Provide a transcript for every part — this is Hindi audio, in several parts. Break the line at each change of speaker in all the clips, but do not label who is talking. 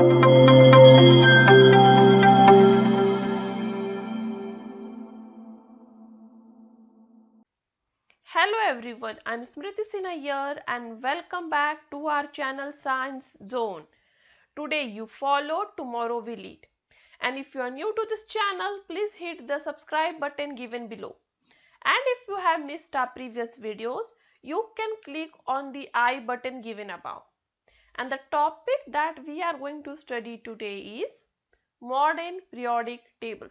Hello everyone, I'm Smriti Sinha here and welcome back to our channel Science Zone. Today you follow, tomorrow we lead. And if you are new to this channel, please hit the subscribe button given below. And if you have missed our previous videos, you can click on the I button given above. And the topic that we are going to study today is modern periodic table.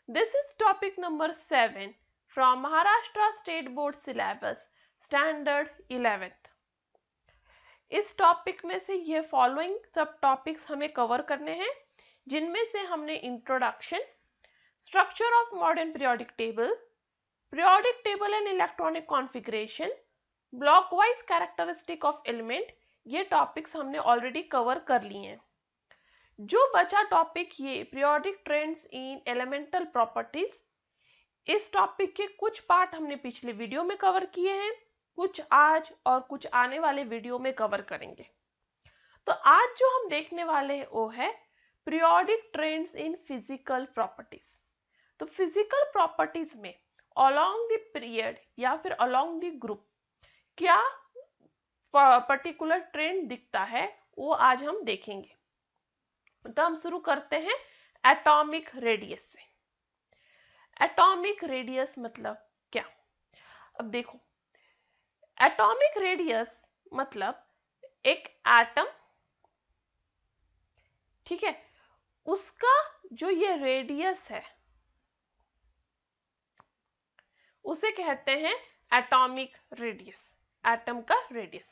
This is topic number 7 from Maharashtra State Board syllabus standard 11th. इस टॉपिक में से ये फॉलोइंग सब टॉपिक्स हमें कवर करने हैं, जिनमें से हमने introduction, structure of modern periodic table and electronic configuration, block wise characteristic of element, ये टॉपिक्स हमने ऑलरेडी कवर कर लिए हैं. जो बचा टॉपिक ये periodic trends in elemental properties, इस टॉपिक के कुछ पार्ट हमने पिछले वीडियो में कवर किए हैं, कुछ आज और कुछ आने वाले वीडियो में कवर करेंगे. तो आज जो हम देखने वाले हैं वो है periodic trends in physical properties. तो फिजिकल प्रॉपर्टीज में अलोंग द पीरियड या फिर अलोंग द ग्रुप क्या पर्टिकुलर ट्रेंड दिखता है वो आज हम देखेंगे. तो हम शुरू करते हैं एटॉमिक रेडियस से. एटॉमिक रेडियस मतलब क्या? अब देखो, एटॉमिक रेडियस मतलब एक एटम, ठीक है, उसका जो ये रेडियस है उसे कहते हैं एटॉमिक रेडियस. एटम का रेडियस.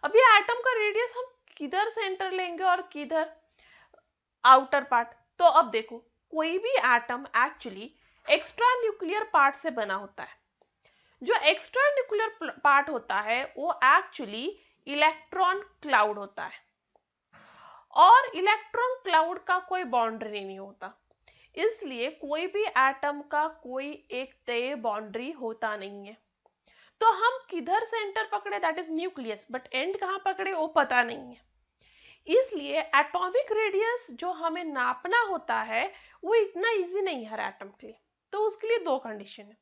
अब ये एटम का रेडियस हम किधर सेंटर लेंगे और किधर आउटर पार्ट. तो अब देखो, कोई भी atom actually extra nuclear part से बना होता है. जो एक्स्ट्रा न्यूक्लियर पार्ट होता है वो एक्चुअली इलेक्ट्रॉन क्लाउड होता है, और इलेक्ट्रॉन क्लाउड का कोई बाउंड्री नहीं होता. इसलिए कोई भी एटम का कोई एक तय बाउंड्री होता नहीं है. तो हम किधर सेंटर पकड़े, that is nucleus, but and कहां पकड़े वो पता नहीं है. इसलिए एटॉमिक रेडियस जो हमें नापना होता है वो इतना इजी नहीं है हर एटम के लिए. तो उसके लिए दो कंडीशन है,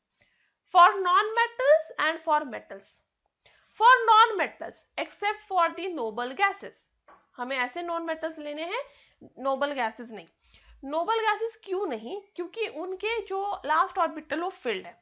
for non metals and for metals. For non metals except for the noble gases, हमें ऐसे नॉन मेटल्स लेने हैं, नोबल गैसेस नहीं. नोबल गैसेस क्यों नहीं? क्योंकि उनके जो लास्ट ऑर्बिटल वो फिल्ड है.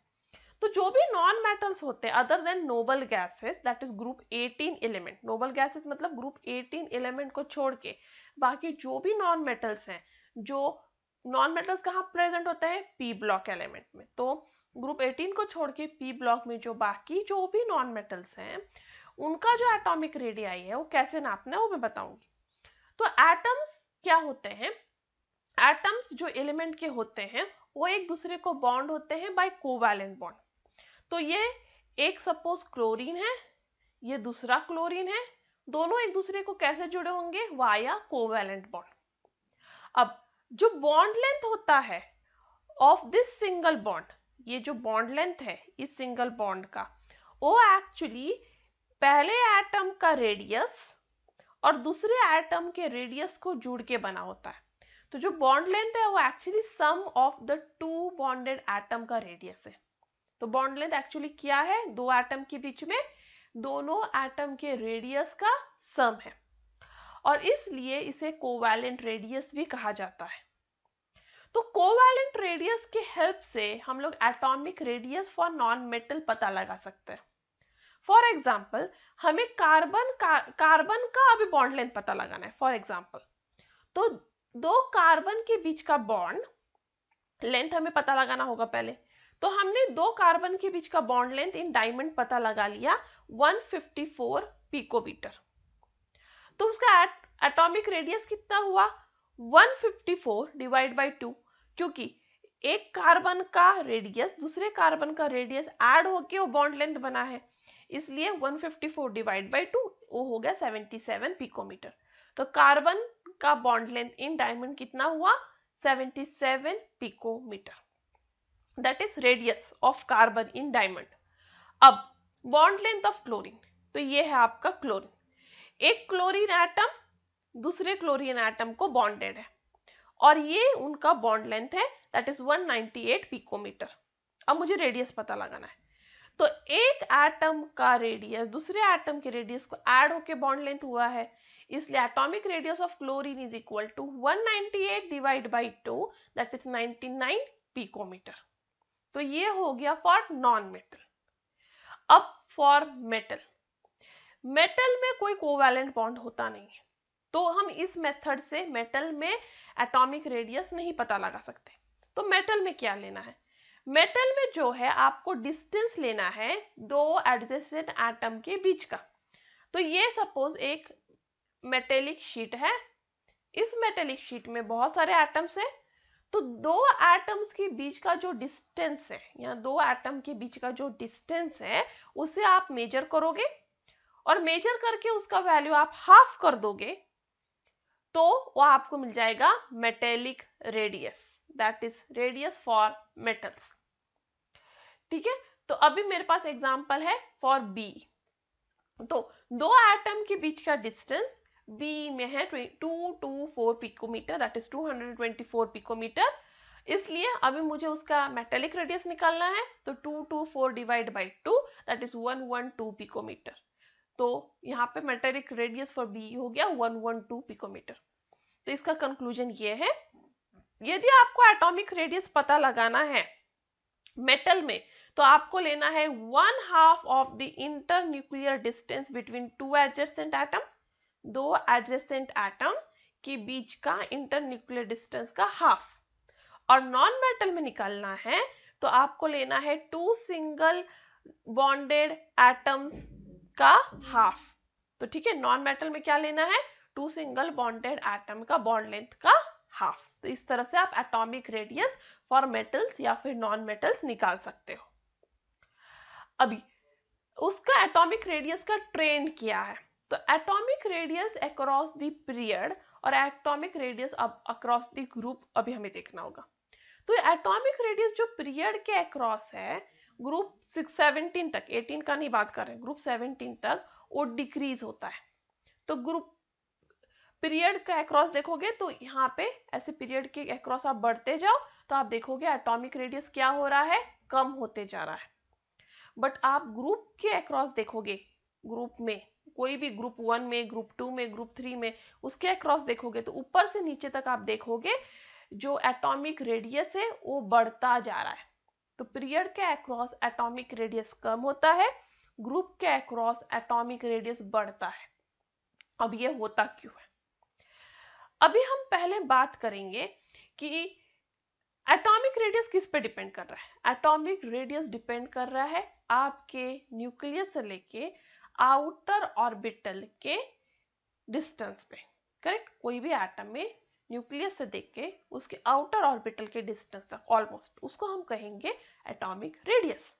तो जो भी नॉन मेटल्स होते हैं other than noble gases, that is group 18 element. Noble gases मतलब ग्रुप 18 एलिमेंट को छोड़ के बाकी जो भी नॉन मेटल्स हैं, जो नॉन मेटल्स कहाँ प्रेजेंट होते हैं? पी ब्लॉक एलिमेंट में. तो ग्रुप 18 को छोड़ के पी ब्लॉक में जो बाकी जो भी नॉन मेटल्स हैं उनका जो एटॉमिक रेडियाई है वो कैसे नापना है वो मैं बताऊंगी. तो एटम्स क्या होते हैं? एटम्स जो एलिमेंट के होते हैं वो एक दूसरे को बॉन्ड होते हैं बाय कोवैलेंट बॉन्ड. तो ये एक सपोज क्लोरीन है, ये दूसरा क्लोरीन है, दोनों एक दूसरे को कैसे जुड़े होंगे? Via covalent bond. अब जो बॉन्ड लेंथ होता है ऑफ दिस सिंगल बॉन्ड, ये जो बॉन्ड लेंथ है इस सिंगल बॉन्ड का, वो एक्चुअली पहले एटम का रेडियस और दूसरे एटम के रेडियस को जुड़ के बना होता है. तो जो बॉन्ड लेंथ है वो actually sum of the two bonded atom का रेडियस है. तो बॉन्ड लेंथ एक्चुअली क्या है? दो एटम के बीच में दोनों एटम के रेडियस का सम है, और इसलिए इसे कोवैलेंट रेडियस भी कहा जाता है. तो कोवैलेंट रेडियस के हेल्प से हम लोग atomic radius for non metal पता लगा सकते हैं. फॉर एग्जाम्पल, हमें कार्बन का अभी बॉन्ड लेंथ पता लगाना है. फॉर एग्जाम्पल, तो दो कार्बन के बीच का बॉन्ड लेंथ हमें पता लगाना होगा पहले. तो हमने दो कार्बन के बीच का बॉन्ड लेंथ इन डायमंड पता लगा लिया 154 पिकोमीटर. तो उसका एटॉमिक रेडियस कितना हुआ? 154 डिवाइड बाय 2, क्योंकि एक कार्बन का रेडियस दूसरे कार्बन का रेडियस ऐड होके वो बॉन्ड लेंथ बना है, इसलिए 154 डिवाइड बाय 2 वो हो गया 77 पिकोमीटर. तो कार्बन का बॉन्ड लेंथ इन डायमंड कितना हुआ? 77 picometer. That is radius of carbon in diamond. अब बॉन्ड लेंथ ऑफ क्लोरीन, तो ये है आपका क्लोरीन. एक क्लोरीन एटम दूसरे क्लोरीन एटम को बॉन्डेड है और ये उनका बॉन्ड लेंथ है, दैट इज 198 पिकोमीटर। अब मुझे रेडियस पता लगाना है। तो एक एटम का रेडियस दूसरे एटम के रेडियस को ऐड होके बॉन्ड लेंथ हुआ है, इसलिए atomic radius of chlorine is equal to 198 divide by 2, that is 99 picometer. तो ये हो गया फॉर नॉन मेटल। अब फॉर मेटल, मेटल में कोई कोवैलेंट बॉन्ड होता नहीं है, तो हम इस मेथड से मेटल में एटॉमिक रेडियस नहीं पता लगा सकते। तो मेटल में क्या लेना है, मेटल में जो है आपको डिस्टेंस लेना है दो एडजेसेंट एटम के बीच का। तो ये सपोज एक मेटेलिक शीट है, इस मेटेलिक शीट में बहुत सारे एटम्स हैं, तो दो एटम्स के बीच का जो डिस्टेंस है, या दो एटम के बीच का जो डिस्टेंस है उसे आप मेजर करोगे और मेजर करके उसका वैल्यू आप हाफ कर दोगे, तो वो आपको मिल जाएगा metallic radius, that is radius for metals. ठीक है, तो अभी मेरे पास एग्जांपल है फॉर बी। तो दो एटम के बीच का डिस्टेंस बी में है 224 पिकोमीटर, दैट इज 224 पिकोमीटर। इसलिए अभी मुझे उसका मेटेलिक रेडियस निकालना है, तो 224 divide by 2, that is 112 picometer. तो यहाँ पे मेटेलिक रेडियस फॉर बी हो गया 112 पिकोमीटर। तो इसका कंक्लूजन ये है, यदि आपको एटॉमिक रेडियस पता लगाना है मेटल में, तो आपको लेना है 1/2 of the inter nuclear distance between two adjacent atom, दो एडजेसेंट एटम के बीच का इंटर न्यूक्लियर डिस्टेंस का हाफ। और नॉन मेटल में निकालना है तो आपको लेना है टू सिंगल बॉन्डेड एटम्स का हाफ। तो ठीक है, नॉन मेटल में क्या लेना है, टू सिंगल बॉन्डेड एटम का बॉन्ड लेंथ का हाफ। तो इस तरह से आप एटॉमिक रेडियस फॉर मेटल्स या फिर नॉन मेटल्स निकाल सकते हो। अभी उसका एटॉमिक रेडियस का ट्रेंड क्या है, तो atomic radius across the period और atomic radius across the group अभी हमें देखना होगा। तो एटॉमिक रेडियस जो पीरियड के अक्रॉस है, ग्रुप 17 तक, 18 का नहीं बात कर रहे हैं, ग्रुप 17 तक वो डिक्रीज होता है। तो ग्रुप पीरियड के अक्रॉस देखोगे तो यहाँ पे ऐसे पीरियड के अक्रॉस आप बढ़ते जाओ तो आप देखोगे एटॉमिक रेडियस क्या हो रहा है, कम होते जा रहा है। बट आप ग्रुप के अक्रॉस देखोगे, ग्रुप में कोई भी ग्रुप 1 में, ग्रुप 2 में, ग्रुप 3 में, उसके अक्रॉस देखोगे तो ऊपर से नीचे तक आप देखोगे जो एटॉमिक रेडियस है वो बढ़ता जा रहा है। तो पीरियड के अक्रॉस एटॉमिक रेडियस कम होता है, ग्रुप के अक्रॉस एटॉमिक रेडियस बढ़ता है। अब ये होता क्यों है, अभी हम पहले बात करेंगे कि एटॉमिक रेडियस किस पे डिपेंड कर रहा है। एटॉमिक रेडियस डिपेंड कर रहा है आपके न्यूक्लियस से लेके आउटर ऑर्बिटल के डिस्टेंस पे। करेक्ट, कोई भी एटम में न्यूक्लियस से देख के उसके आउटर ऑर्बिटल के डिस्टेंस तक ऑलमोस्ट, उसको हम कहेंगे एटॉमिक रेडियस।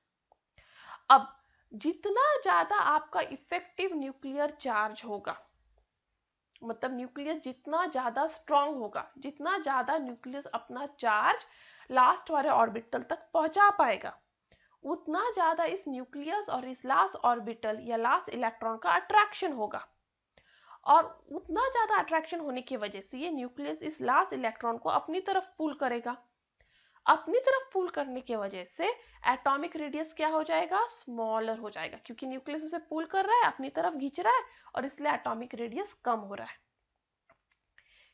अब जितना ज्यादा आपका इफेक्टिव न्यूक्लियर चार्ज होगा, मतलब न्यूक्लियस जितना ज्यादा स्ट्रांग होगा, जितना ज्यादा न्यूक्लियस अपना चार्ज लास्ट वाले ऑर्बिटल तक पहुंचा पाएगा, उतना ज्यादा इस न्यूक्लियस और इस लास्ट ऑर्बिटल या लास्ट इलेक्ट्रॉन का अट्रैक्शन होगा। और उतना ज्यादा अट्रैक्शन होने की वजह से ये न्यूक्लियस इस लास्ट इलेक्ट्रॉन को अपनी तरफ पुल करेगा। अपनी तरफ पुल करने की वजह से एटॉमिक रेडियस क्या हो जाएगा, स्मॉलर हो जाएगा, क्योंकि न्यूक्लियस उसे पुल कर रहा है, अपनी तरफ खींच रहा है, और इसलिए एटॉमिक रेडियस कम हो रहा है।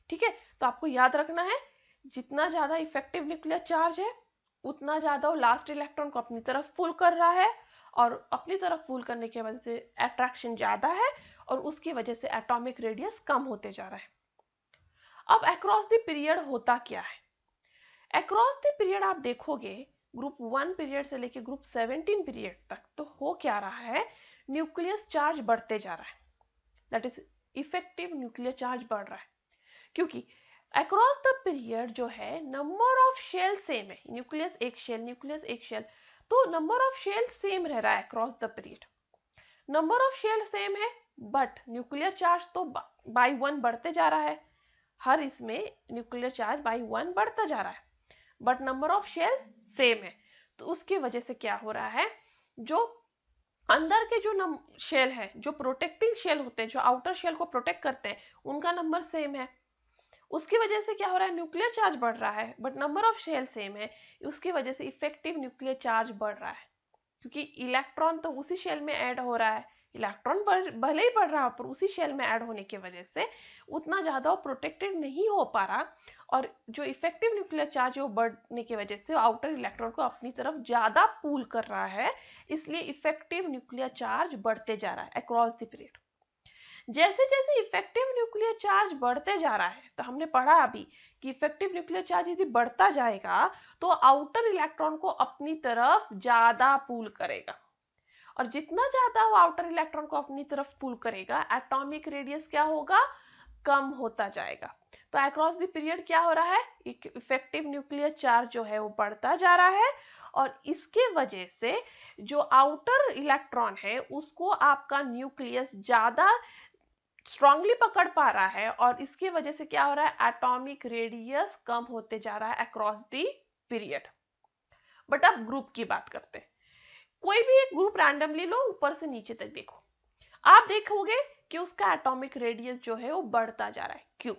ठीक है, तो आपको याद रखना है जितना ज्यादा इफेक्टिव न्यूक्लियर चार्ज है उतना ज्यादा वो लास्ट इलेक्ट्रॉन को अपनी तरफ पुल कर रहा है, और अपनी तरफ पुल करने की वजह से अट्रैक्शन ज्यादा है और उसकी वजह से एटॉमिक रेडियस कम होते जा रहा है। अब अक्रॉस द पीरियड होता क्या है, अक्रॉस द पीरियड आप देखोगे ग्रुप 1 पीरियड से लेके ग्रुप 17 पीरियड तक, तो हो क्या रहा है, न्यूक्लियस चार्ज बढ़ते जा रहा है, that is effective nuclear charge बढ़ रहा है। क्योंकि अक्रॉस द पीरियड जो है नंबर ऑफ शेल सेम है, न्यूक्लियस एक शेल, न्यूक्लियस एक शेल, तो नंबर ऑफ शेल सेम रह रहा है across the period. Number of shell same है बट न्यूक्लियर चार्ज तो बाई 1 बढ़ते जा रहा है, हर इसमें न्यूक्लियर चार्ज बाई 1 बढ़ता जा रहा है, but number of shell same है। तो उसकी वजह से क्या हो रहा है, जो अंदर के जो शेल है, जो प्रोटेक्टिंग शेल होते हैं, जो आउटर शेल को प्रोटेक्ट करते हैं, उनका नंबर सेम है। उसकी वजह से क्या हो रहा है, न्यूक्लियर चार्ज बढ़ रहा है, but number of shell same है। उसकी वजह से इफेक्टिव न्यूक्लियर चार्ज बढ़ रहा है, क्योंकि इलेक्ट्रॉन तो उसी शेल में ऐड हो रहा है। इलेक्ट्रॉन भले ही बढ़ रहा है, पर उसी शेल में ऐड होने की वजह से उतना ज्यादा वो प्रोटेक्टेड नहीं हो पा रहा, और जो इफेक्टिव न्यूक्लियर चार्ज है वो बढ़ने की वजह से आउटर इलेक्ट्रॉन को अपनी तरफ ज्यादा पुल कर रहा है। इसलिए इफेक्टिव न्यूक्लियर चार्ज बढ़ते जा रहा है अक्रॉस द पीरियड। जैसे जैसे इफेक्टिव न्यूक्लियर चार्ज बढ़ते जा रहा है, तो हमने पढ़ा अभी कि इफेक्टिव न्यूक्लियर चार्ज यदि बढ़ता जाएगा तो आउटर इलेक्ट्रॉन को अपनी तरफ ज्यादा पुल करेगा, और जितना ज्यादा वो आउटर इलेक्ट्रॉन को अपनी तरफ पुल करेगा, एटॉमिक रेडियस क्या होगा, कम होता जाएगा। तो अक्रॉस द पीरियड क्या हो रहा है, इफेक्टिव न्यूक्लियर चार्ज जो है वो बढ़ता जा रहा है, और इसके वजह से जो आउटर इलेक्ट्रॉन है उसको आपका न्यूक्लियस ज्यादा स्ट्रांगली पकड़ पा रहा है, और इसकी वजह से क्या हो रहा है, एटॉमिक रेडियस कम होते जा रहा है अक्रॉस द पीरियड। बट अब ग्रुप की बात करते हैं। कोई भी एक ग्रुप रैंडमली लो, ऊपर से नीचे तक देखो, आप देखोगे कि उसका एटॉमिक रेडियस जो है वो बढ़ता जा रहा है। क्यों?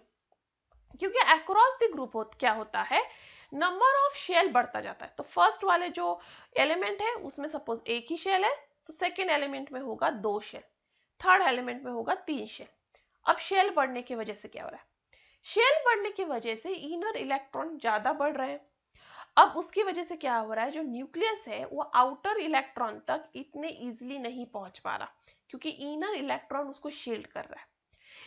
क्योंकि अक्रॉस द ग्रुप क्या होता है, नंबर ऑफ शेल बढ़ता जाता है। तो फर्स्ट वाले जो एलिमेंट है उसमें सपोज एक ही शेल है, तो सेकेंड एलिमेंट में होगा 2 शेल, थर्ड एलिमेंट में होगा 3 शेल। अब शेल बढ़ने की वजह से क्या हो रहा है, शेल बढ़ने की वजह से इनर इलेक्ट्रॉन ज्यादा बढ़ रहे हैं। अब उसकी वजह से क्या हो रहा है, जो न्यूक्लियस है वो आउटर इलेक्ट्रॉन तक इतने इजीली नहीं पहुंच पा रहा, क्योंकि इनर इलेक्ट्रॉन उसको शील्ड कर रहा है।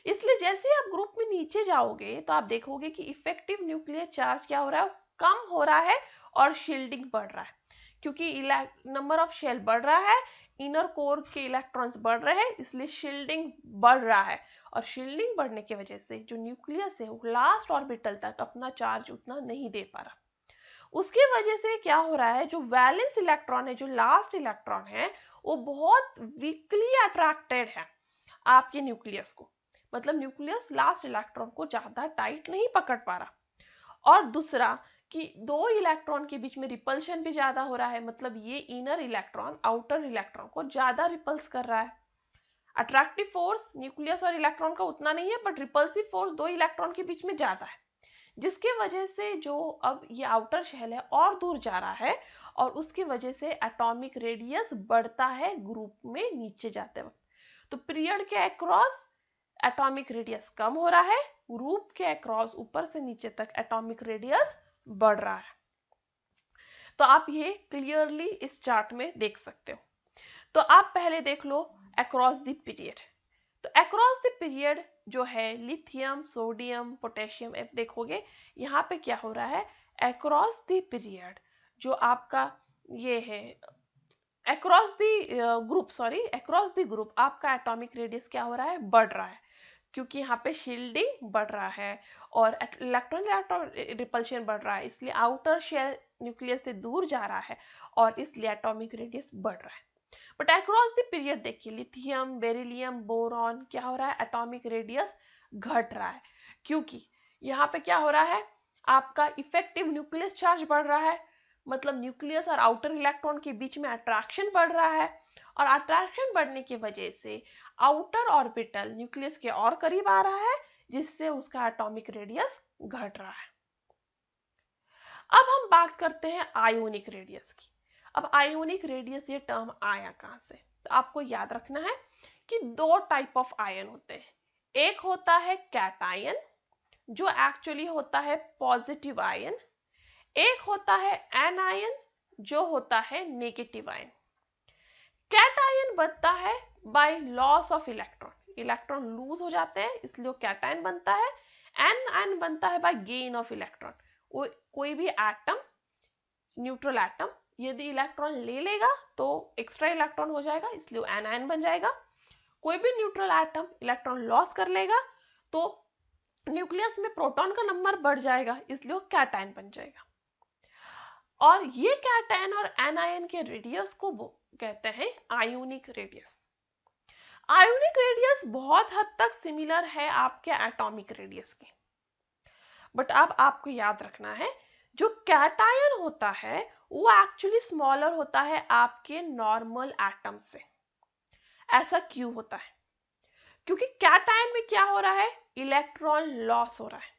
इसलिए जैसे आप ग्रुप में नीचे जाओगे तो आप देखोगे कि इफेक्टिव न्यूक्लियर चार्ज क्या हो रहा है, कम हो रहा है, और शील्डिंग बढ़ रहा है, क्योंकि नंबर ऑफ शेल बढ़ रहा है, इनर कोर के इलेक्ट्रॉन्स बढ़ रहे हैं, इसलिए शील्डिंग बढ़ रहा है। और शील्डिंग बढ़ने की वजह से जो न्यूक्लियस है वो लास्ट ऑर्बिटल तक अपना चार्ज उतना नहीं दे पा रहा। उसकी वजह से क्या हो रहा है, जो वैलेंस इलेक्ट्रॉन है, जो लास्ट इलेक्ट्रॉन है, वो बहुत वीकली अट्रैक्टेड है आपके न्यूक्लियस को। मतलब न्यूक्लियस लास्ट इलेक्ट्रॉन को ज्यादा टाइट नहीं पकड़ पा रहा। और दूसरा कि दो इलेक्ट्रॉन के बीच में रिपल्शन भी ज्यादा हो रहा है, मतलब ये इनर इलेक्ट्रॉन आउटर इलेक्ट्रॉन को ज्यादा रिपल्स कर रहा है। अट्रैक्टिव फोर्स न्यूक्लियस और इलेक्ट्रॉन का उतना नहीं है, बट रिपल्सिव फोर्स दो इलेक्ट्रॉन के बीच में ज्यादा है, जिसकी वजह से जो अब ये आउटर शेल है और दूर जा रहा है, और उसकी वजह से एटॉमिक रेडियस बढ़ता है ग्रुप में नीचे जाते वक्त। तो पीरियड के अक्रॉस एटॉमिक रेडियस कम हो रहा है, ग्रुप के अक्रॉस ऊपर से नीचे तक एटॉमिक रेडियस बढ़ रहा है। तो आप ये क्लियरली इस चार्ट में देख सकते हो। तो आप पहले देख लो अक्रॉस द पीरियड। तो अक्रॉस द पीरियड जो है लिथियम, सोडियम, पोटेशियम, अब देखोगे यहाँ पे क्या हो रहा है, अक्रॉस द पीरियड जो आपका ये है अक्रॉस द ग्रुप आपका एटॉमिक रेडियस क्या हो रहा है, बढ़ रहा है, क्योंकि यहाँ पे शील्डिंग बढ़ रहा है और इलेक्ट्रॉन रिपल्शन बढ़ रहा है, इसलिए आउटर शेल न्यूक्लियस से दूर जा रहा है, और इसलिए एटॉमिक रेडियस बढ़ रहा है। बट अक्रॉस द पीरियड देखिए, लिथियम, बेरिलियम, बोरॉन क्या हो रहा है, एटॉमिक रेडियस घट रहा है, क्योंकि यहाँ पे क्या हो रहा है, आपका इफेक्टिव न्यूक्लियस चार्ज बढ़ रहा है, मतलब न्यूक्लियस और आउटर इलेक्ट्रॉन के बीच में अट्रैक्शन बढ़ रहा है, और अट्रैक्शन बढ़ने की वजह से आउटर ऑर्बिटल न्यूक्लियस के और करीब आ रहा है, जिससे उसका एटॉमिक रेडियस घट रहा है। अब हम बात करते हैं आयोनिक रेडियस की। अब आयोनिक रेडियस ये टर्म आया कहां से, तो आपको याद रखना है कि दो टाइप ऑफ आयन होते हैं। एक होता है कैटायन जो एक्चुअली होता है पॉजिटिव आयन, एक होता है एनायन जो होता है नेगेटिव आयन। कैटायन बनता है by loss of electron, electron lose हो जाते हैं इसलिए वो कैटायन बनता है। एनायन बनता है बाय गेन ऑफ इलेक्ट्रॉन, कोई भी एटम, न्यूट्रल एटम यदि इलेक्ट्रॉन ले लेगा तो एक्स्ट्रा इलेक्ट्रॉन हो जाएगा, इसलिए वो एनायन बन जाएगा। कोई भी न्यूट्रल एटम इलेक्ट्रॉन लॉस कर लेगा तो न्यूक्लियस में प्रोटॉन का नंबर बढ़ जाएगा, इसलिए वो कैटायन बन जाएगा। और ये कैटायन और एनायन के रेडियस को कहते हैं आयोनिक रेडियस। आयोनिक रेडियस बहुत हद तक सिमिलर है आपके एटॉमिक रेडियस के, बट अब आपको याद रखना है जो कैटायन होता है वो एक्चुअली स्मॉलर होता है आपके नॉर्मल एटम से। ऐसा क्यों होता है? क्योंकि कैटायन में क्या हो रहा है, इलेक्ट्रॉन लॉस हो रहा है।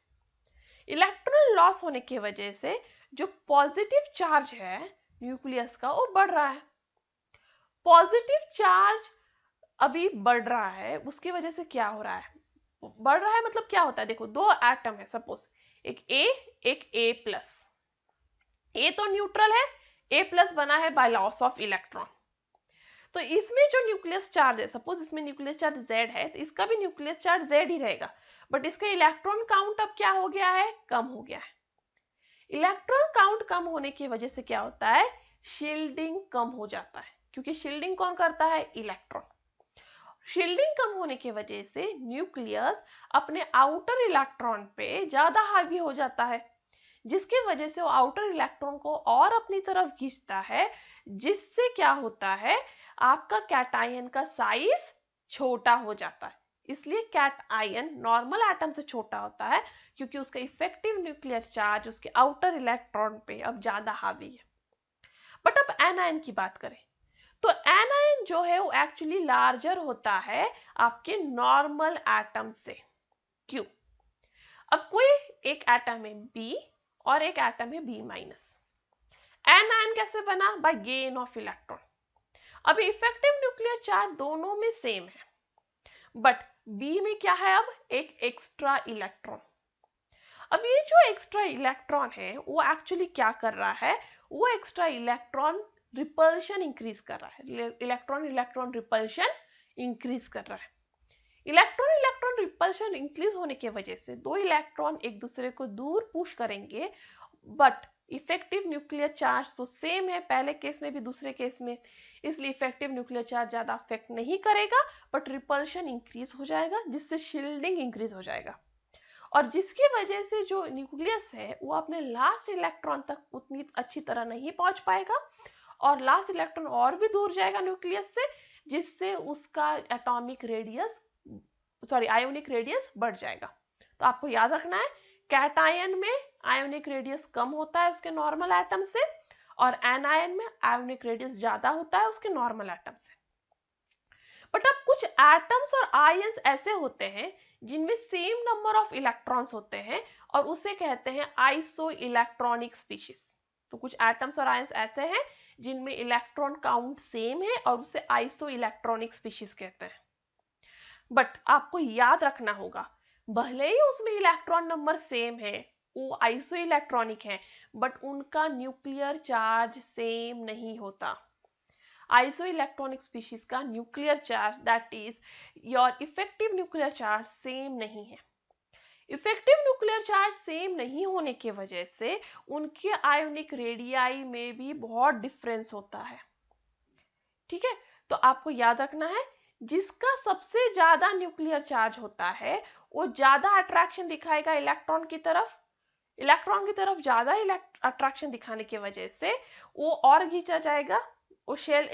इलेक्ट्रॉन लॉस होने की वजह से जो पॉजिटिव चार्ज है न्यूक्लियस का वो बढ़ रहा है। पॉजिटिव चार्ज अभी बढ़ रहा है, उसकी वजह से क्या हो रहा है, बढ़ रहा है मतलब क्या होता है, देखो दो एटम है सपोज, एक ए प्लस। ए तो न्यूट्रल है, ए प्लस बना है बाय लॉस ऑफ इलेक्ट्रॉन। तो इसमें जो न्यूक्लियस चार्ज है, सपोज इसमें न्यूक्लियस चार्ज Z है, तो इसका भी न्यूक्लियस चार्ज Z ही रहेगा, बट इसका इलेक्ट्रॉन काउंट अब क्या हो गया है, कम हो गया है। इलेक्ट्रॉन काउंट कम होने की वजह से क्या होता है, शील्डिंग कम हो जाता है, क्योंकि शील्डिंग कौन करता है, इलेक्ट्रॉन। शील्डिंग कम होने की वजह से न्यूक्लियस अपने आउटर इलेक्ट्रॉन पे ज्यादा हावी हो जाता है, जिसकी वजह से वो आउटर इलेक्ट्रॉन को और अपनी तरफ खींचता है, जिससे क्या होता है, आपका कैटायन का साइज छोटा हो जाता है। इसलिए कैटायन नॉर्मल एटम से छोटा होता है, क्योंकि उसका इफेक्टिव न्यूक्लियर चार्ज उसके आउटर इलेक्ट्रॉन पे अब ज्यादा हावी है। बट अब एनायन की बात करें, तो एनायन जो है वो एक्चुअली लार्जर होता है आपके नॉर्मल एटम से। क्यों? अब कोई एक एटम है बी और एक एटम है बी माइनस। एनायन कैसे बना, बाय गेन ऑफ इलेक्ट्रॉन। अब इफेक्टिव न्यूक्लियर चार्ज दोनों में सेम है, बट बी में क्या है, अब एक एक्स्ट्रा इलेक्ट्रॉन। अब ये जो एक्स्ट्रा इलेक्ट्रॉन है वो एक्चुअली क्या कर रहा है, वो एक्स्ट्रा इलेक्ट्रॉन रिपल्शन इंक्रीज कर रहा है, इलेक्ट्रॉन इलेक्ट्रॉन रिपल्शन इंक्रीज कर रहा है। इलेक्ट्रॉन इलेक्ट्रॉन रिपल्शन इंक्रीज होने की वजह से दो इलेक्ट्रॉन एक दूसरे को दूर पुश करेंगे, बट इफेक्टिव न्यूक्लियर चार्ज तो सेम है, पहले केस में भी दूसरे केस में, इसलिए इफेक्टिव न्यूक्लियर चार्ज ज्यादा अफेक्ट नहीं करेगा, बट रिपल्शन इंक्रीज हो जाएगा, जिससे शील्डिंग इंक्रीज हो जाएगा, और जिसकी वजह से जो न्यूक्लियस है वो अपने लास्ट इलेक्ट्रॉन तक उतनी अच्छी तरह नहीं पहुंच पाएगा, और लास्ट इलेक्ट्रॉन और भी दूर जाएगा न्यूक्लियस से, जिससे उसका एटॉमिक रेडियस आयोनिक रेडियस बढ़ जाएगा। तो आपको याद रखना है, कैटायन में आयोनिक रेडियस कम होता है उसके नॉर्मल एटम से, और एनायन में आयोनिक रेडियस ज्यादा होता है उसके नॉर्मल एटम से। बट अब कुछ एटम्स और आयंस ऐसे होते हैं जिनमें सेम नंबर ऑफ इलेक्ट्रॉन्स होते हैं, और उसे कहते हैं आइसो इलेक्ट्रॉनिक स्पीशीज। तो कुछ एटम्स और आयंस ऐसे हैं जिनमें इलेक्ट्रॉन काउंट सेम है, और उसे आइसो इलेक्ट्रॉनिक स्पीशीज कहते हैं। बट आपको याद रखना होगा, भले ही उसमें इलेक्ट्रॉन नंबर सेम है, वो आइसो इलेक्ट्रॉनिक है, बट उनका न्यूक्लियर चार्ज सेम नहीं होता। आइसो इलेक्ट्रॉनिक स्पीशीज का nuclear charge, that is your effective nuclear charge, same नहीं है। इफेक्टिव न्यूक्लियर चार्ज सेम नहीं होने की वजह से उनके आयोनिक रेडियाई में भी बहुत डिफरेंस होता है। ठीक है, तो आपको याद रखना है, जिसका सबसे ज्यादा न्यूक्लियर चार्ज होता है वो ज्यादा अट्रैक्शन दिखाएगा इलेक्ट्रॉन की तरफ, इलेक्ट्रॉन की तरफ ज्यादा अट्रैक्शन दिखाने की वजह से वो और खींचा जाएगा वो शेल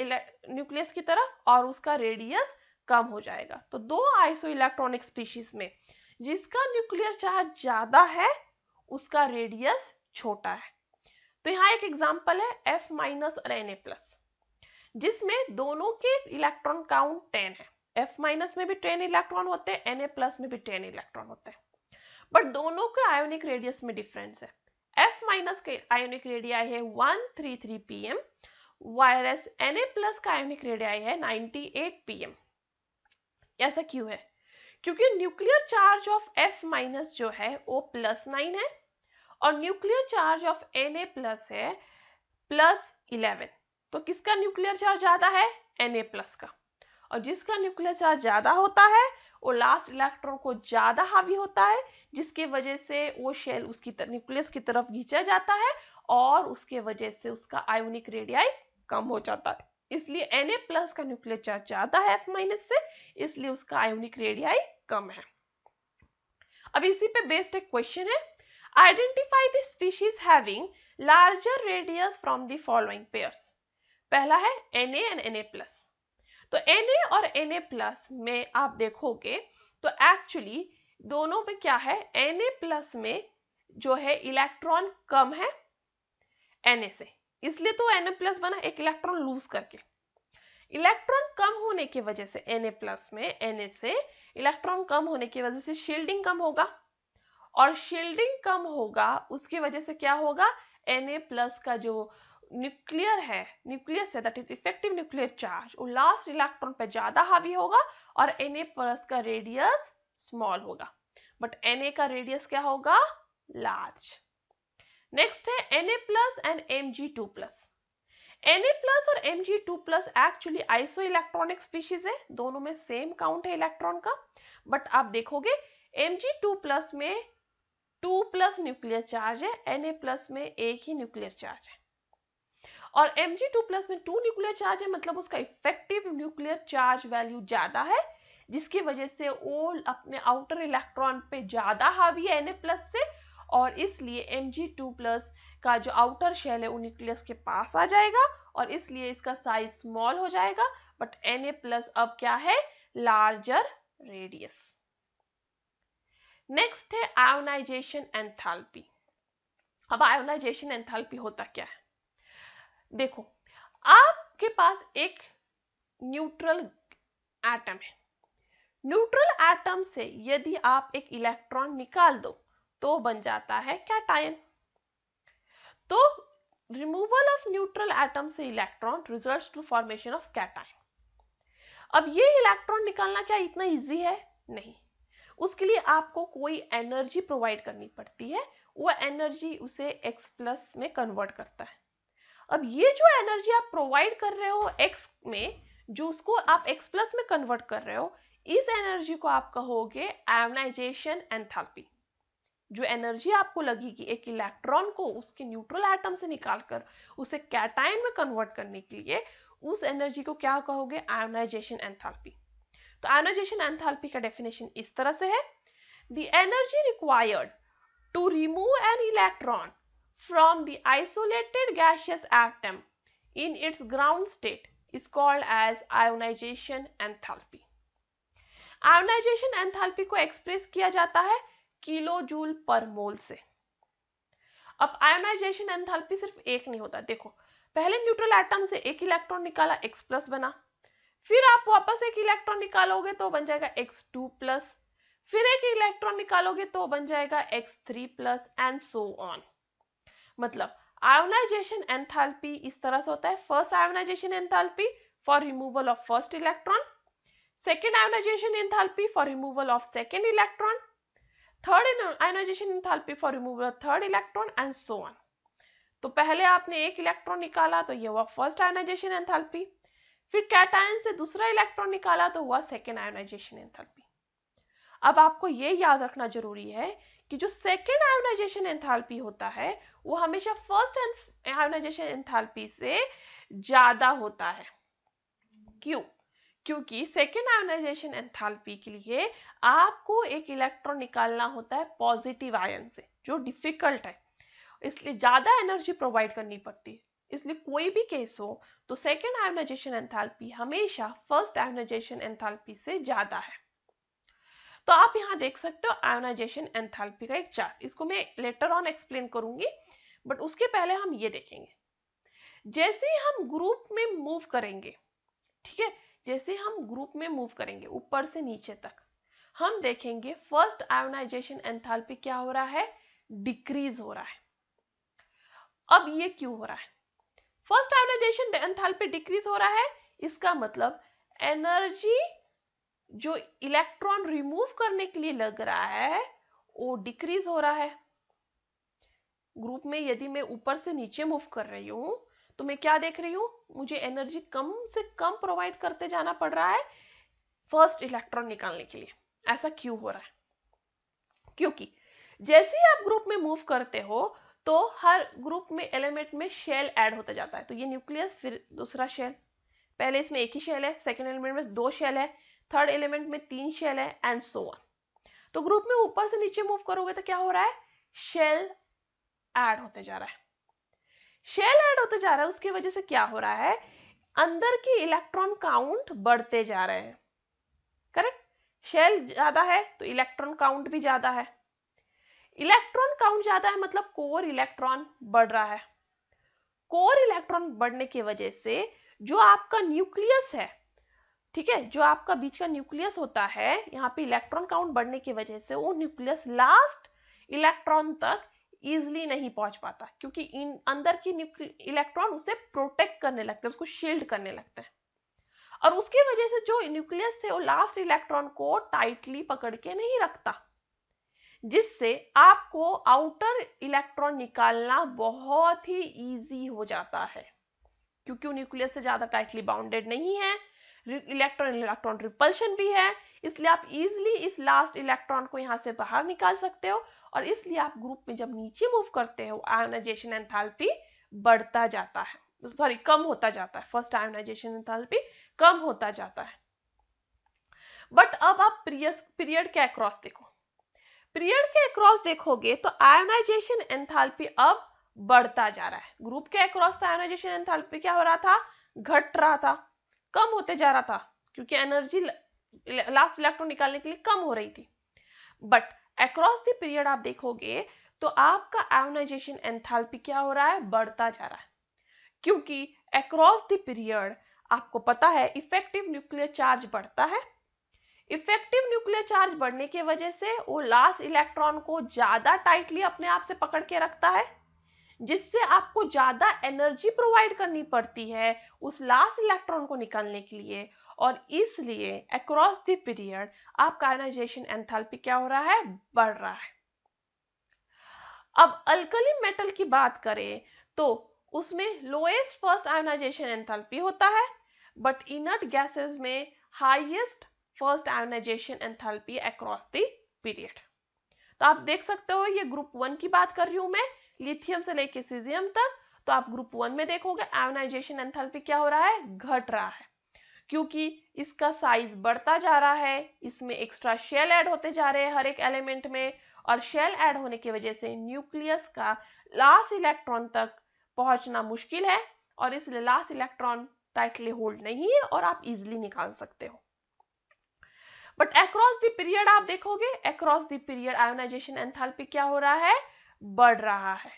न्यूक्लियस की तरफ, और उसका रेडियस कम हो जाएगा। तो दो आइसो इलेक्ट्रॉनिक स्पीशीज में जिसका न्यूक्लियर चार्ज ज्यादा है उसका रेडियस छोटा है। तो यहाँ एक एग्जांपल है F माइनस और Na+, जिसमें दोनों के इलेक्ट्रॉन काउंट 10 है। F माइनस में भी 10 इलेक्ट्रॉन होते हैं, Na+ में भी 10 इलेक्ट्रॉन होते हैं, बट दोनों के आयोनिक रेडियस में डिफरेंस है। F माइनस के आयोनिक रेडियाई है 133 pm, वायरस Na+ का आयोनिक रेडियाई है 98 pm। ऐसा क्यों है? क्योंकि nuclear charge of F minus जो है वो +9 है, और न्यूक्लियर चार्ज ऑफ Na+ है +11। तो किसका न्यूक्लियर चार्ज ज्यादा है? Na+ का। और जिसका न्यूक्लियर चार्ज ज्यादा होता है वो लास्ट इलेक्ट्रॉन को ज्यादा हावी होता है, जिसके वजह से वो शेल उसकी न्यूक्लियस की तरफ खींचा जाता है, और उसके वजह से उसका आयोनिक रेडियाई कम हो जाता है। इसलिए Na+ का न्यूक्लियर चार्ज ज्यादा है F माइनस से, इसलिए उसका आयोनिक रेडियाई कम है। अब इसी पे बेस्ड एक क्वेश्चन है, identify the species having larger radius from the following pairs. पहला है Na एंड Na+। तो Na और Na+ में आप देखोगे तो एक्चुअली दोनों में क्या है, Na+ में जो है इलेक्ट्रॉन कम है Na से, इसलिए तो Na+ बना एक इलेक्ट्रॉन लूज करके। इलेक्ट्रॉन कम होने की वजह से Na+ में Na से इलेक्ट्रॉन कम होने की वजह से शील्डिंग कम होगा, और शील्डिंग कम होगा उसकी वजह से क्या होगा, Na+ का जो न्यूक्लियस है that is effective nuclear charge, वो लास्ट इलेक्ट्रॉन पे ज्यादा हावी होगा और Na+ का रेडियस स्मॉल होगा, बट Na का रेडियस क्या होगा, लार्ज। नेक्स्ट है Na+ एंड Mg2+। Na+ और Mg2+ actually iso electronic species है, दोनों में सेम काउंट है इलेक्ट्रॉन का, बट आप देखोगे Mg2+ में 2+ न्यूक्लियर चार्ज है, Na+ में एक ही न्यूक्लियर चार्ज है, और Mg2+ में 2 न्यूक्लियर चार्ज है, मतलब उसका इफेक्टिव न्यूक्लियर चार्ज वैल्यू ज्यादा है, जिसकी वजह से वो अपने आउटर इलेक्ट्रॉन पे ज्यादा हावी है Na+ से, और इसलिए Mg2+ का जो आउटर शेल है वो न्यूक्लियस के पास आ जाएगा, और इसलिए इसका साइज स्मॉल हो जाएगा, बट Na+ अब क्या है, लार्जर रेडियस। नेक्स्ट है आयोनाइजेशन एंथैल्पी। अब आयोनाइजेशन एंथैल्पी होता क्या है, देखो आपके पास एक न्यूट्रल एटम है, न्यूट्रल एटम से यदि आप एक इलेक्ट्रॉन निकाल दो तो बन जाता है कैटायन। तो रिमूवल ऑफ न्यूट्रल एटम से electron results to formation of cation. अब ये इलेक्ट्रॉन निकालना क्या इतना इजी है, नहीं, उसके लिए आपको कोई एनर्जी प्रोवाइड करनी पड़ती है, वो एनर्जी उसे X+ में कन्वर्ट करता है। अब ये जो एनर्जी आप प्रोवाइड कर रहे हो X में, जो उसको आप X+ में कन्वर्ट कर रहे हो, इस एनर्जी को आप कहोगे आयोनाइजेशन एंथैल्पी। जो एनर्जी आपको लगेगी एक इलेक्ट्रॉन को उसके न्यूट्रल एटम से निकालकर उसे कैटायन में कन्वर्ट करने के लिए, उस एनर्जी को क्या कहोगे, आयोनाइजेशन एंथैल्पी। तो आयोनाइजेशन एंथैल्पी का डेफिनेशन इस तरह से है, the energy required to remove an electron from the isolated gaseous atom in its ground state is called as ionization enthalpy. Ionization enthalpy को एक्सप्रेस किया जाता है किलो जूल पर मोल से। अब आयोनाइजेशन एंथैल्पी सिर्फ एक नहीं होता, देखो पहले न्यूट्रल एटम से एक इलेक्ट्रॉन निकाला X+ बना, फिर आप वापस एक इलेक्ट्रॉन निकालोगे तो बन जाएगा X2+, फिर एक इलेक्ट्रॉन निकालोगे तो बन जाएगा X3+ एंड सो ऑन। मतलब आयोनाइजेशन एंथैल्पी इस तरह से होता है, first ionization enthalpy for removal of first electron, second ionization enthalpy for removal of second electron, third ionization enthalpy for removal of third electron and so on. तो पहले आपने एक इलेक्ट्रॉन निकाला तो ये हुआ फर्स्ट आयोनाइजेशन एंथैल्पी, फिर कैटायन से दूसरा इलेक्ट्रॉन निकाला तो हुआ सेकेंड आयोनाइजेशन एंथैल्पी। अब आपको ये याद रखना जरूरी है कि जो सेकेंड आयोनाइजेशन एंथैल्पी होता है वो हमेशा फर्स्ट आयोनाइजेशन एंथैल्पी से ज्यादा होता है। क्यों? क्योंकि सेकेंड आयोनाइजेशन एंथैल्पी के लिए आपको एक इलेक्ट्रॉन निकालना होता है पॉजिटिव आयन से, जो डिफिकल्ट है, इसलिए ज्यादा एनर्जी प्रोवाइड करनी पड़ती है। इसलिए कोई भी केस हो तो सेकेंड आयोनाइजेशन एंथैल्पी हमेशा फर्स्ट आयोनाइजेशन एंथैल्पी से ज्यादा है। तो आप यहां देख सकते हो आयोनाइजेशन एंथैल्पी का एक चार्ट, इसको मैं लेटर ऑन एक्सप्लेन करूंगी, बट उसके पहले हम ये देखेंगे, जैसे ही हम ग्रुप में मूव करेंगे, ठीक है, जैसे हम ग्रुप में मूव करेंगे ऊपर से नीचे तक, हम देखेंगे फर्स्ट आयोनाइजेशन एंथैल्पी क्या हो रहा है, डिक्रीज हो रहा है। अब ये क्यों हो रहा है, फर्स्ट आयोनाइजेशन एंथैल्पी डिक्रीज हो रहा है, इसका मतलब एनर्जी जो इलेक्ट्रॉन रिमूव करने के लिए लग रहा है वो डिक्रीज हो रहा है। ग्रुप में यदि मैं ऊपर से नीचे मूव कर रही हूं तो मैं क्या देख रही हूं, मुझे एनर्जी कम से कम प्रोवाइड करते जाना पड़ रहा है फर्स्ट इलेक्ट्रॉन निकालने के लिए। ऐसा क्यों हो रहा है, क्योंकि जैसे ही आप ग्रुप में मूव करते हो तो हर ग्रुप में एलिमेंट में शेल ऐड होता जाता है, तो ये न्यूक्लियस फिर दूसरा शेल, पहले इसमें एक ही शेल है, सेकेंड एलिमेंट में 2 शेल है, थर्ड एलिमेंट में 3 शेल है एंड सो ऑन। तो ग्रुप में ऊपर से नीचे मूव करोगे तो क्या हो रहा है, शेल ऐड होते जा रहा है, शेल ऐड होते जा रहा है, उसकी वजह से क्या हो रहा है, अंदर की इलेक्ट्रॉन काउंट बढ़ते जा रहे हैं, करेक्ट, शेल ज्यादा है तो इलेक्ट्रॉन काउंट भी ज्यादा है, इलेक्ट्रॉन काउंट ज्यादा है मतलब कोर इलेक्ट्रॉन बढ़ रहा है, कोर इलेक्ट्रॉन बढ़ने की वजह से जो आपका न्यूक्लियस है, ठीक है, जो आपका बीच का न्यूक्लियस होता है, यहाँ पे इलेक्ट्रॉन काउंट बढ़ने की वजह से वो न्यूक्लियस लास्ट इलेक्ट्रॉन तक इजिली नहीं पहुंच पाता, क्योंकि इन अंदर की इलेक्ट्रॉन उसे प्रोटेक्ट करने लगते हैं, उसको शील्ड करने लगते हैं, और उसकी वजह से जो न्यूक्लियस है वो लास्ट इलेक्ट्रॉन को टाइटली पकड़ के नहीं रखता, जिससे आपको आउटर इलेक्ट्रॉन निकालना बहुत ही इजी हो जाता है, क्योंकि न्यूक्लियस से ज्यादा टाइटली बाउंडेड नहीं है, इलेक्ट्रॉन इलेक्ट्रॉन रिपल्शन भी है, इसलिए आप इजिली इस लास्ट इलेक्ट्रॉन को यहां से बाहर निकाल सकते हो, और इसलिए आप ग्रुप में जब नीचे मूव करते हो आयोनाइजेशन एंथैल्पी बढ़ता जाता है, सॉरी कम होता जाता है, फर्स्ट आयोनाइजेशन एंथैल्पी कम होता जाता है। बट अब आप पीरियड के अक्रॉस देखो, पीरियड के अक्रॉस देखोगे तो आयोनाइजेशन एंथैल्पी अब बढ़ता जा रहा है। ग्रुप के अक्रॉस आयोनाइजेशन एंथैल्पी क्या हो रहा था, घट रहा था, कम होते जा रहा था, क्योंकि एनर्जी लास्ट इलेक्ट्रॉन निकालने के लिए कम हो रही थी। बट अक्रॉस द पीरियड आप देखोगे तो आपका आयोनाइजेशन एंथैल्पी क्या हो रहा है, बढ़ता जा रहा है, क्योंकि अक्रॉस द पीरियड आपको पता है इफेक्टिव न्यूक्लियर चार्ज बढ़ता है, इफेक्टिव न्यूक्लियर चार्ज बढ़ने की वजह से वो लास्ट इलेक्ट्रॉन को ज्यादा टाइटली अपने आप से पकड़ के रखता है, जिससे आपको ज्यादा एनर्जी प्रोवाइड करनी पड़ती है उस लास्ट इलेक्ट्रॉन को निकालने के लिए, और इसलिए अक्रॉस द पीरियड आपका आयोनाइजेशन एंथैल्पी क्या हो रहा है, बढ़ रहा है। अब अल्कली मेटल की बात करें तो उसमें लोएस्ट फर्स्ट आयोनाइजेशन एंथैल्पी होता है, बट इनर्ट गैसेस में highest first ionization enthalpy across the period. तो आप देख सकते हो ये ग्रुप 1 की बात कर रही हूं मैं, लिथियम से लेके सीजियम तक, तो आप ग्रुप 1 में देखोगे आयोनाइजेशन एंथैल्पी क्या हो रहा है, घट रहा है, क्योंकि इसका साइज बढ़ता जा रहा है, इसमें एक्स्ट्रा शेल ऐड होते जा रहे हैं हर एक एलिमेंट में, और शेल ऐड होने की वजह से न्यूक्लियस का लास्ट इलेक्ट्रॉन तक पहुंचना मुश्किल है, और इसलिए लास्ट इलेक्ट्रॉन टाइटली होल्ड नहीं है और आप इजिली निकाल सकते हो। बट अक्रॉस द पीरियड आप देखोगे, across the period ionisation enthalpy क्या हो रहा है, बढ़ रहा है,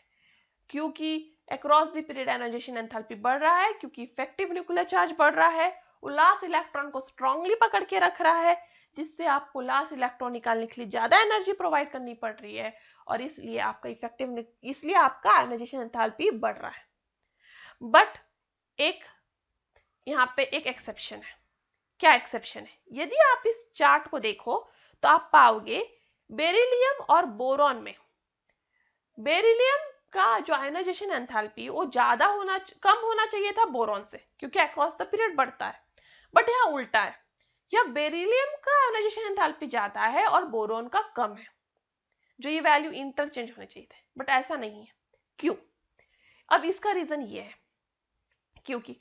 क्योंकि across the period ionisation enthalpy बढ़ रहा है, क्योंकि इफेक्टिव न्यूक्लियर चार्ज बढ़ रहा है, वो लास्ट इलेक्ट्रॉन को स्ट्रांगली पकड़ के रख रहा है, जिससे आपको लास्ट इलेक्ट्रॉन निकालने के लिए ज्यादा एनर्जी प्रोवाइड करनी पड़ रही है, और इसलिए आपका आयोनाइजेशन एंथैल्पी बढ़ रहा है। बट यहाँ पे एक एक्सेप्शन है। क्या एक्सेप्शन है, यदि आप इस चार्ट को देखो तो आप पाओगे बेरिलियम और बोरॉन में बेरिलियम का जो आयोनाइजेशन एंथैल्पी वो कम होना चाहिए था बोरॉन से, क्योंकि अक्रॉस द पीरियड बढ़ता है, बट यहाँ उल्टा है, या बेरिलियम का आयोनाइजेशन एंथैल्पी ज्यादा है और बोरॉन का कम है, जो ये वैल्यू इंटरचेंज होने चाहिए थे, बट ऐसा नहीं है। क्यों? अब इसका रीजन ये है, क्योंकि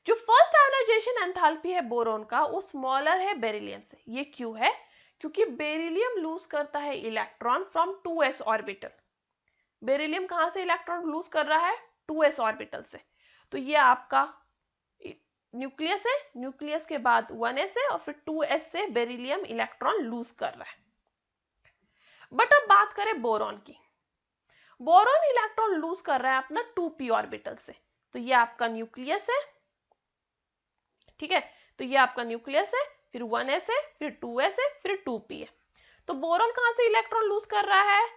जो फर्स्ट आयोनाइजेशन एंथैल्पी है बोरॉन का वो स्मॉलर है बेरिलियम से। ये क्यों है? क्योंकि बेरिलियम लूज करता है electron from 2s orbital. Beryllium कहां से इलेक्ट्रॉन लूज कर रहा है? 2s ऑर्बिटल से। तो ये आपका न्यूक्लियस है, न्यूक्लियस के बाद 1s है और फिर 2s से बेरिलियम इलेक्ट्रॉन लूज कर रहा है। बट अब बात करें बोरॉन की, बोरॉन इलेक्ट्रॉन लूज कर रहा है अपना 2p ऑर्बिटल से। तो ये आपका न्यूक्लियस है, ठीक है, तो ये आपका न्यूक्लियस है, फिर 1s है, फिर 2s है, फिर 2p है। तो बोरॉन कहां से इलेक्ट्रॉन लूज कर रहा है?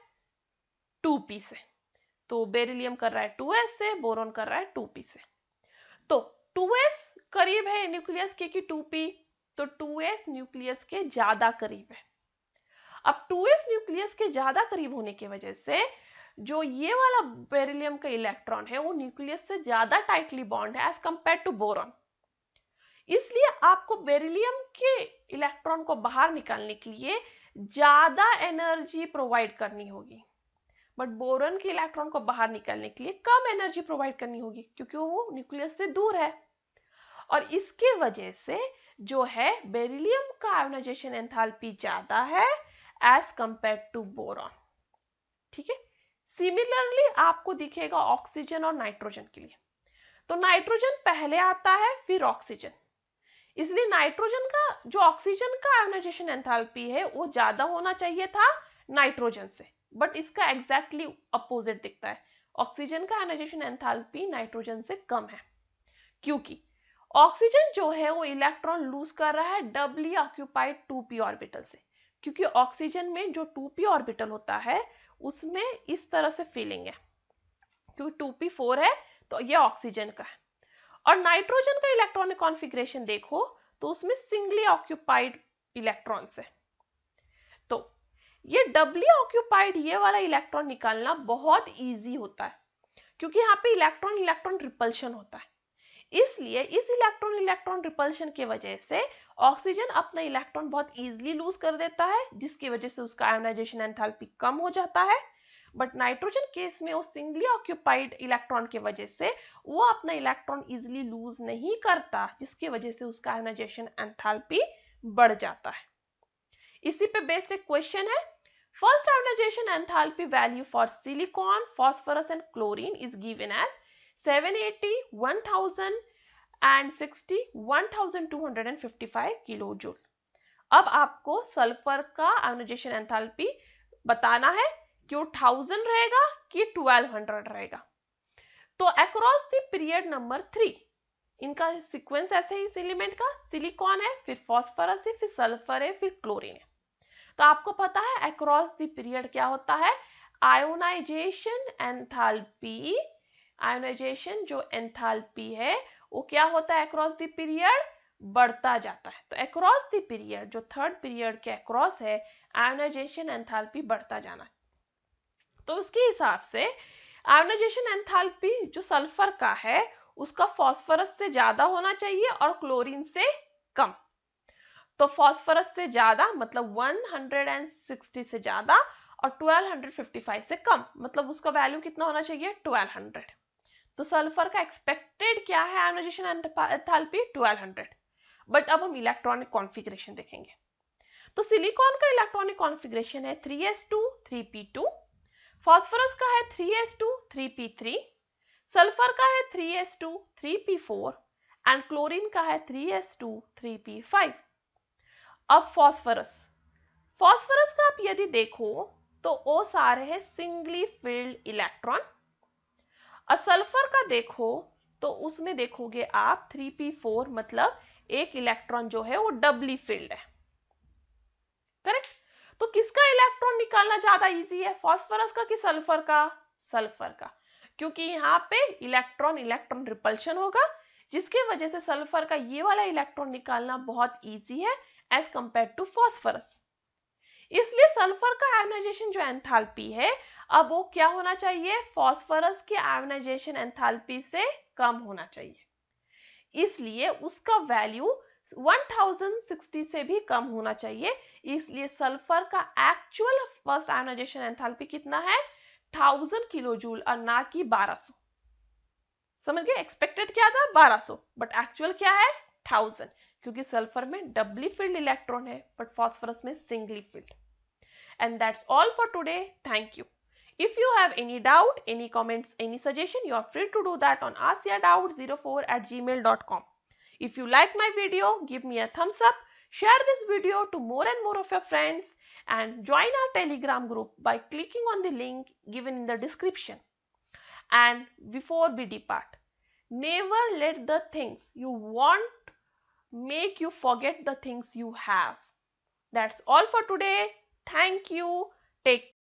2p से। तो बेरिलियम कर रहा है 2s से, बोरॉन कर रहा है 2p से। तो 2s करीब है न्यूक्लियस के कि 2p? तो 2s न्यूक्लियस के ज्यादा करीब है। अब 2s न्यूक्लियस के ज्यादा करीब होने की वजह से जो ये वाला बेरिलियम का इलेक्ट्रॉन है वो न्यूक्लियस से ज्यादा टाइटली बॉन्ड है एज कंपेयर टू बोरॉन। इसलिए आपको बेरिलियम के इलेक्ट्रॉन को बाहर निकालने के लिए ज्यादा एनर्जी प्रोवाइड करनी होगी, बट बोरॉन के इलेक्ट्रॉन को बाहर निकालने के लिए कम एनर्जी प्रोवाइड करनी होगी, क्योंकि वो न्यूक्लियस से दूर है। और इसके वजह से जो है बेरिलियम का आयोनाइजेशन एंथैल्पी ज्यादा है एज कंपेयर टू बोरॉन, ठीक है। सिमिलरली आपको दिखेगा ऑक्सीजन और नाइट्रोजन के लिए। तो नाइट्रोजन पहले आता है, फिर ऑक्सीजन, इसलिए नाइट्रोजन का जो ऑक्सीजन का आयोनाइजेशन एंथैल्पी है वो ज्यादा होना चाहिए था नाइट्रोजन से, बट इसका एग्जैक्टली अपोजिट दिखता है। ऑक्सीजन का आयोनाइजेशन एंथैल्पी नाइट्रोजन से कम है, क्योंकि ऑक्सीजन जो है वो इलेक्ट्रॉन लूज कर रहा है डबली ऑक्यूपाइड 2p ऑर्बिटल से, क्योंकि ऑक्सीजन में जो 2p ऑर्बिटल होता है उसमें इस तरह से फीलिंग है, क्योंकि 2p4 है तो ये ऑक्सीजन का है। और नाइट्रोजन का इलेक्ट्रॉनिक कॉन्फ़िगरेशन देखो तो उसमें सिंगली ऑक्यूपाइड इलेक्ट्रॉन्स है। तो ये डबली ऑक्यूपाइड ये वाला इलेक्ट्रॉन निकालना बहुत इजी होता है, क्योंकि यहाँ पे इलेक्ट्रॉन इलेक्ट्रॉन रिपल्शन होता है। इसलिए इस इलेक्ट्रॉन इलेक्ट्रॉन रिपल्शन की वजह से ऑक्सीजन अपना इलेक्ट्रॉन बहुत इजीली लूज कर देता है, जिसकी वजह से उसका आयोनाइजेशन एंथैल्पी कम हो जाता है। बट नाइट्रोजन केस में वो सिंगली ऑक्यूपाइड इलेक्ट्रॉन की वजह से वो अपना इलेक्ट्रॉन इजीली लूज नहीं करता, जिसकी वजह से उसका आयोनाइजेशन एंथैल्पी बढ़ जाता है। इसी पे बेस्ड एक क्वेश्चन है, first ionization enthalpy value for silicon, phosphorus and chlorine is given as 780, 1000 and 60, 1255 kilo joule. अब आपको सल्फर का आयोनाइजेशन एंथैल्पी बताना है कि वो 1000 रहेगा कि 1200 रहेगा। तो अक्रॉस द पीरियड नंबर 3 इनका सीक्वेंस ऐसे ही, इस एलिमेंट का सिलिकॉन है, फिर फास्फोरस है, फिर सल्फर है, फिर क्लोरीन है। तो आपको पता है अक्रॉस द पीरियड क्या होता है, आयोनाइजेशन एंथैल्पी, आयोनाइजेशन जो एंथैल्पी है वो क्या होता है अक्रॉस द पीरियड, बढ़ता जाता है। तो अक्रॉस द पीरियड जो थर्ड पीरियड के अक्रॉस है आयोनाइजेशन एंथैल्पी बढ़ता जाना। तो उसके हिसाब से आयोनाइजेशन एंथैल्पी जो सल्फर का है उसका फास्फोरस से ज्यादा होना चाहिए और क्लोरीन से कम। तो फास्फोरस से ज्यादा मतलब 160 से ज्यादा और 1255 से कम, मतलब उसका वैल्यू कितना होना चाहिए 1200। तो सल्फर का एक्सपेक्टेड क्या है आयोनाइजेशन एंथैल्पी 1200। बट अब हम इलेक्ट्रॉनिक कॉन्फ़िगरेशन देखेंगे। तो सिलिकॉन का इलेक्ट्रॉनिक कॉन्फ़िगरेशन है 3s2 3p2, फास्फोरस का है 3s2 3p3, सल्फर का है 3s2 3p4 एंड क्लोरीन का है 3s2 3p5। अब फास्फोरस का आप यदि देखो तो वो सारे हैं सिंगली फिल्ड इलेक्ट्रॉन, और सल्फर का देखो तो उसमें देखोगे आप 3p4 मतलब एक इलेक्ट्रॉन जो है वो डबली फिल्ड है। करेक्ट। तो किसका इलेक्ट्रॉन निकालना ज्यादा इजी है, फास्फोरस का कि सल्फर का, सल्फर का, क्योंकि यहाँ पे इलेक्ट्रॉन इलेक्ट्रॉन रिपल्शन होगा, जिसके वजह से सल्फर का ये वाला इलेक्ट्रॉन निकालना बहुत इजी है एज कंपेयर टू फास्फोरस। इसलिए सल्फर का आयोनाइजेशन जो एंथैल्पी है अब वो क्या होना चाहिए, फास्फोरस के आयोनाइजेशन एंथैल्पी से कम होना चाहिए, इसलिए उसका वैल्यू 1060 से भी कम होना चाहिए। इसलिए सल्फर का एक्चुअल फर्स्ट आयोनाइजेशन एंथैल्पी कितना है 1000 किलो जूल और ना कि 1200। समझ गए, एक्सपेक्टेड क्या था 1200 बट एक्चुअल क्या है 1000, क्योंकि सल्फर में डबली फिल्ड इलेक्ट्रॉन है बट फास्फोरस में singly field. And that's all for today. Thank you. If you have any doubt, any comments, any suggestion, you are free to do that on askyourdoubt04@gmail.com. If you like my video, give me a thumbs up, share this video to more and more of your friends, and join our Telegram group by clicking on the link given in the description. And before we depart, never let the things you want make you forget the things you have. That's all for today. Thank you. Take